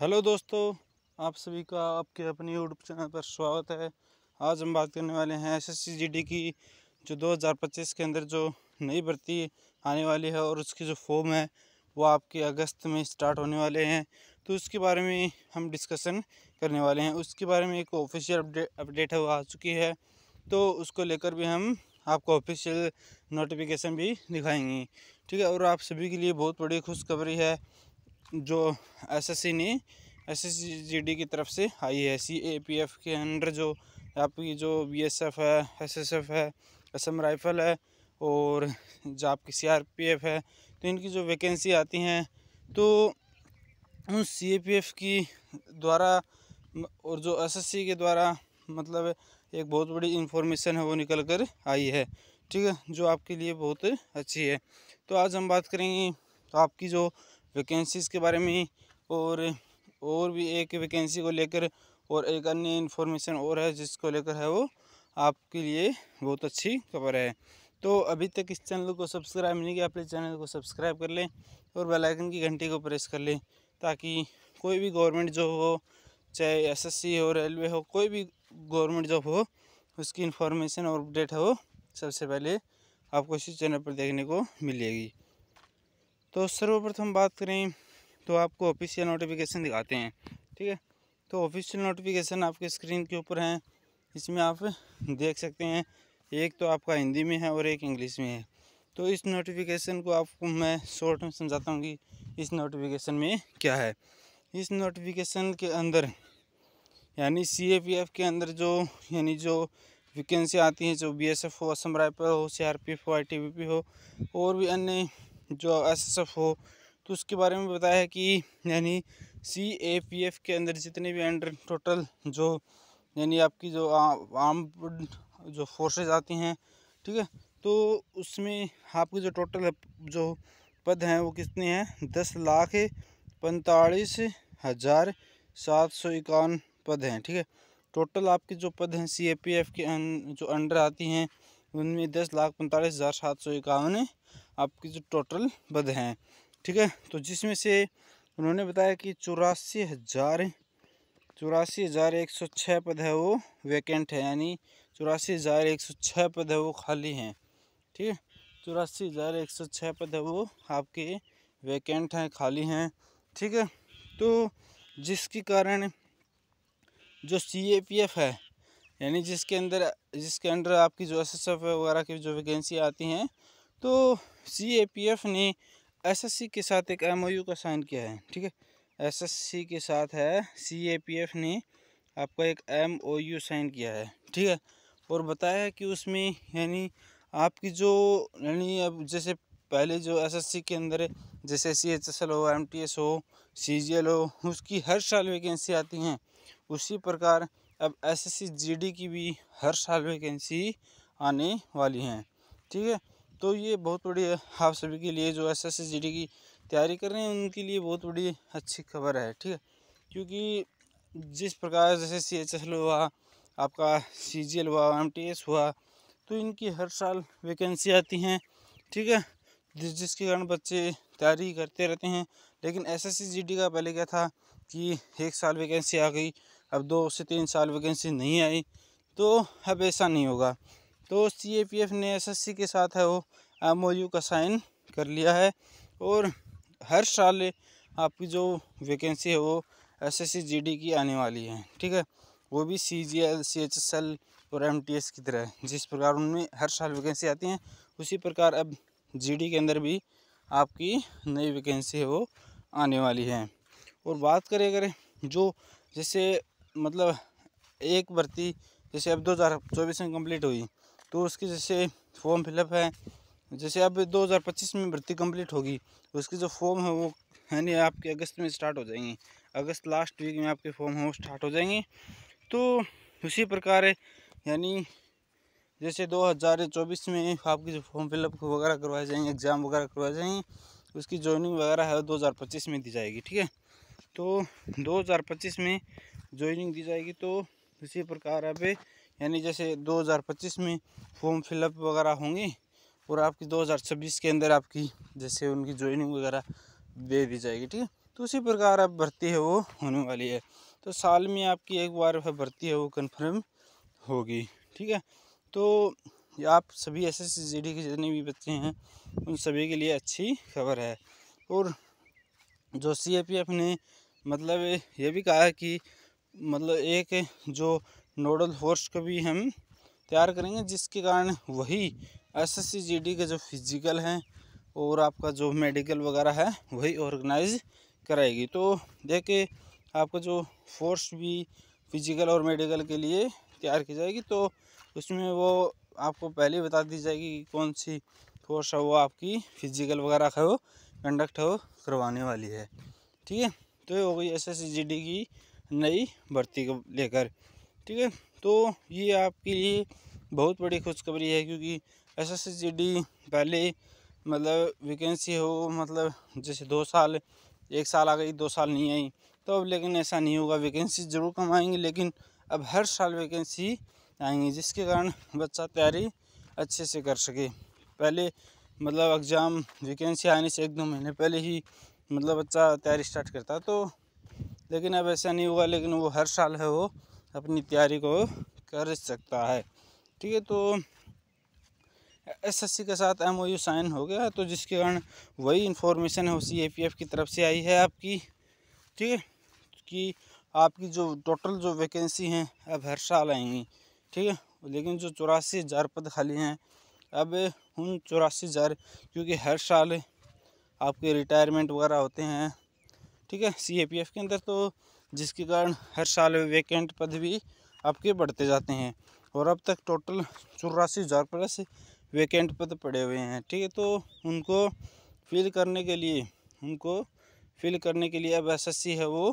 Hello दोस्तों, आप सभी का आपके अपने यूट्यूब चैनल पर स्वागत है। आज हम बात करने वाले हैं एसएससी जीडी की जो 2025 के अंदर जो नई भर्ती आने वाली है और उसकी जो फॉर्म है वो आपके अगस्त में स्टार्ट होने वाले हैं। तो उसके बारे में हम डिस्कशन करने वाले हैं। उसके बारे में एक ऑफिशियल अपडेट है वो आ चुकी है, तो उसको लेकर भी हम आपको ऑफिशियल नोटिफिकेशन भी दिखाएंगे। ठीक है, और आप सभी के लिए बहुत बड़ी खुशखबरी है जो एसएससी जीडी की तरफ से आई है। सीएपीएफ के अंडर जो आपकी जो बीएसएफ है, एसएसएफ है, असम राइफल है और जो आपकी सीआरपीएफ है, तो इनकी जो वैकेंसी आती हैं तो उन सीएपीएफ की द्वारा और जो एसएससी के द्वारा मतलब एक बहुत बड़ी इन्फॉर्मेशन है वो निकल कर आई है। ठीक है, जो आपके लिए बहुत अच्छी है। तो आज हम बात करेंगे तो आपकी जो वैकेंसीज़ के बारे में और भी एक वैकेंसी को लेकर और एक अन्य इन्फॉर्मेशन और है जिसको लेकर है वो आपके लिए बहुत अच्छी खबर है। तो अभी तक इस चैनल को सब्सक्राइब नहीं किया, अपने चैनल को सब्सक्राइब कर लें और बेल आइकन की घंटी को प्रेस कर लें ताकि कोई भी गवर्नमेंट जॉब हो, चाहे एसएससी हो, रेलवे हो, कोई भी गवर्नमेंट जॉब हो, उसकी इन्फॉर्मेशन और अपडेट है वो सबसे पहले आपको इसी चैनल पर देखने को मिलेगी। तो सर्वप्रथम बात करें तो आपको ऑफिशियल नोटिफिकेशन दिखाते हैं। ठीक है, तो ऑफिशियल नोटिफिकेशन आपके स्क्रीन के ऊपर हैं, इसमें आप देख सकते हैं। एक तो आपका हिंदी में है और एक इंग्लिश में है। तो इस नोटिफिकेशन को आपको मैं शॉर्ट में समझाता हूँ कि इस नोटिफिकेशन में क्या है। इस नोटिफिकेशन के अंदर यानी सीएपीएफ के अंदर जो वैकेंसी आती हैं, जो बीएसएफ हो, असम राइफल हो, सीआरपीएफ हो, आईटीबीपी हो और भी अन्य जो एसएसएफ हो, तो उसके बारे में बताया है कि यानी सीएपीएफ के अंदर जितने भी अंडर टोटल जो यानी आपकी जो आर्म जो फोर्सेज आती हैं, ठीक है, तो उसमें आपकी जो टोटल जो पद हैं वो कितने हैं, 10,45,751 पद हैं। ठीक है, टोटल आपके जो पद हैं सीएपीएफ के जो अंडर आती हैं उनमें 10,45,751 आपकी जो टोटल पद हैं। ठीक है, तो जिसमें से उन्होंने बताया कि 84,106 पद है वो वैकेंट है, यानी 84,106 पद है वो खाली हैं। ठीक है, 84,106 पद है वो आपके वैकेंट हैं, खाली हैं। ठीक है, तो जिसके कारण जो सीएपीएफ है यानी जिसके अंडर आपकी जो एसएसएफ वगैरह की जो वैकेंसी आती हैं, तो सीएपीएफ ने एसएससी के साथ एक एमओयू का साइन किया है। ठीक है, एसएससी के साथ है सीएपीएफ ने आपका एक एमओयू साइन किया है। ठीक है, और बताया है कि उसमें यानी आपकी जो यानी अब जैसे पहले जो एसएससी के अंदर जैसे सीएचएसएल हो, एमटीएस हो, सीजीएल हो, उसकी हर साल वैकेंसी आती हैं, उसी प्रकार अब एसएससी जीडी की भी हर साल वैकेंसी आने वाली हैं। ठीक है, तो ये बहुत बड़ी आप सभी के लिए जो एसएससी जीडी की तैयारी कर रहे हैं उनके लिए बहुत बड़ी अच्छी खबर है। ठीक है, क्योंकि जिस प्रकार जैसे सीएचएसएल हुआ, आपका सीजीएल हुआ, एमटीएस हुआ, तो इनकी हर साल वैकेंसी आती हैं। ठीक है, जिसके कारण बच्चे तैयारी करते रहते हैं। लेकिन एसएससी जीडी का पहले क्या था कि एक साल वैकेंसी आ गई, अब 2 से 3 साल वैकेंसी नहीं आई, तो अब ऐसा नहीं होगा। तो सीएपीएफ ने एसएससी के साथ है वो एमओयू का साइन कर लिया है और हर साल आपकी जो वैकेंसी है वो एसएससी जीडी की आने वाली है। ठीक है, वो भी सीजीएल, सीएचएसएल और एमटीएस की तरह जिस प्रकार उनमें हर साल वैकेंसी आती हैं, उसी प्रकार अब जीडी के अंदर भी आपकी नई वैकेंसी है वो आने वाली है। और बात करें अगर जो जैसे मतलब एक भर्ती जैसे अब 2024 में कंप्लीट हुई, तो उसकी जैसे फॉर्म फिलअप है, जैसे अब 2025 में भर्ती कंप्लीट होगी, उसकी जो फॉर्म है वो यानी आपके अगस्त में स्टार्ट हो जाएंगी। अगस्त लास्ट वीक में आपके फॉर्म है वो स्टार्ट हो जाएंगे। तो उसी प्रकार है यानी जैसे 2024 में आपकी जो फॉर्म फिलअप वगैरह करवाए जाएंगे, एग्ज़ाम वगैरह करवाए जाएंगे, उसकी जॉइनिंग वगैरह है 2025 में दी जाएगी। ठीक है, तो 2025 में जॉइनिंग दी जाएगी। तो इसी प्रकार अब यानी जैसे 2025 में फॉर्म फिलअप वगैरह होंगे और आपकी 2026 के अंदर आपकी जैसे उनकी जॉइनिंग वगैरह दे दी जाएगी। ठीक है, तो उसी प्रकार अब भर्ती है वो होने वाली है। तो साल में आपकी एक बार भर्ती है वो कन्फर्म होगी। ठीक है, तो ये आप सभी SSC GD के जितने भी बच्चे हैं उन सभी के लिए अच्छी खबर है। और जो CAPF ने मतलब ये भी कहा है कि मतलब एक जो नोडल फोर्स को भी हम तैयार करेंगे, जिसके कारण वही SSC GD के जो फिजिकल हैं और आपका जो मेडिकल वगैरह है वही ऑर्गेनाइज कराएगी। तो देखिए आपका जो फोर्स भी फिजिकल और मेडिकल के लिए तैयार की जाएगी, तो उसमें वो आपको पहले बता दी जाएगी कि कौन सी फोर्स है वो आपकी फिजिकल वगैरह है वो कंडक्ट हो करवाने वाली है। ठीक है, तो ये हो गई SSC GD की नई भर्ती को लेकर। ठीक है, तो ये आपके लिए बहुत बड़ी खुशखबरी है, क्योंकि SSC GD पहले मतलब वैकेंसी हो मतलब जैसे 2 साल 1 साल आ गई 2 साल नहीं आई, तो अब लेकिन ऐसा नहीं होगा। वैकेंसी ज़रूर कम आएंगी लेकिन अब हर साल वैकेंसी आएंगी, जिसके कारण बच्चा तैयारी अच्छे से कर सके। पहले मतलब एग्ज़ाम वैकेंसी आने से 1-2 महीने पहले ही मतलब बच्चा तैयारी स्टार्ट करता, तो लेकिन अब ऐसा नहीं होगा। लेकिन वो हर साल है वो अपनी तैयारी को कर सकता है। ठीक है, तो SSC के साथ MOU साइन हो गया, तो जिसके कारण वही इन्फॉर्मेशन है उसी CAPF की तरफ से आई है आपकी। ठीक है, कि आपकी जो टोटल जो वैकेंसी हैं अब हर साल आएंगी। ठीक है, लेकिन जो 84,000 पद खाली हैं अब उन 84,000, क्योंकि हर साल आपके रिटायरमेंट वगैरह होते हैं। ठीक है, CAPF के अंदर, तो जिसके कारण हर साल वैकेंट पद भी आपके बढ़ते जाते हैं। और अब तक टोटल 84,000 प्लस वैकेंट पद पड़े हुए हैं। ठीक है, तो उनको फिल करने के लिए अब SSC है वो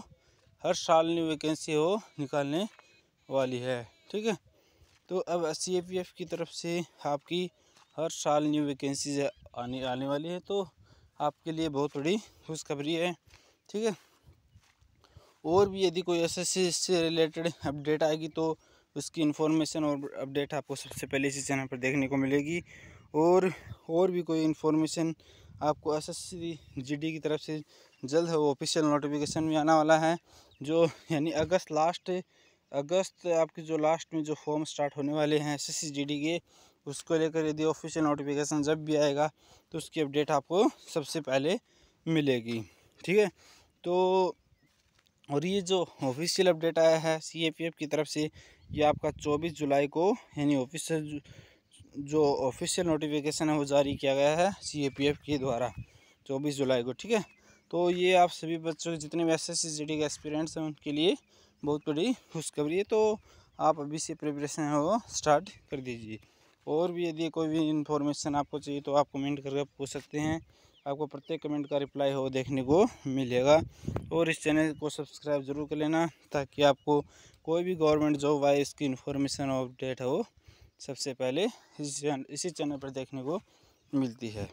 हर साल न्यू वैकेंसी हो निकालने वाली है। ठीक है, तो अब CAPF की तरफ से आपकी हर साल न्यू वैकेंसी आने वाली है, तो आपके लिए बहुत बड़ी खुशखबरी है। ठीक है, और भी यदि कोई SSC से रिलेटेड अपडेट आएगी तो उसकी इन्फॉर्मेशन और अपडेट आपको सबसे पहले इसी चैनल पर देखने को मिलेगी। और भी कोई इन्फॉर्मेशन आपको SSC GD की तरफ से जल्द है वो ऑफिशियल नोटिफिकेशन भी आने वाला है, जो यानी अगस्त आपकी जो लास्ट में जो फॉर्म स्टार्ट होने वाले हैं SSC GD के, उसको लेकर यदि ऑफिशियल नोटिफिकेशन जब भी आएगा तो उसकी अपडेट आपको सबसे पहले मिलेगी। ठीक है, तो और ये जो ऑफिशियल अपडेट आया है CAPF की तरफ से, ये आपका 24 जुलाई को यानी ऑफिशियल नोटिफिकेशन है वो जारी किया गया है CAPF के द्वारा 24 जुलाई को। ठीक है, तो ये आप सभी बच्चों के जितने भी SSC GD के एस्पिरेंट्स हैं उनके लिए बहुत बड़ी खुशखबरी है। तो आप अभी से प्रिपरेशन है वो स्टार्ट कर दीजिए। और भी यदि कोई भी इन्फॉर्मेशन आपको चाहिए तो आप कमेंट करके पूछ सकते हैं, आपको प्रत्येक कमेंट का रिप्लाई हो देखने को मिलेगा। और इस चैनल को सब्सक्राइब ज़रूर कर लेना, ताकि आपको कोई भी गवर्नमेंट जॉब आए इसकी इन्फॉर्मेशन और अपडेट हो सबसे पहले इसी चैनल पर देखने को मिलती है।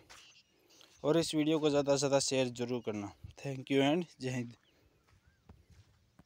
और इस वीडियो को ज़्यादा से ज़्यादा शेयर ज़रूर करना। थैंक यू एंड जय हिंद।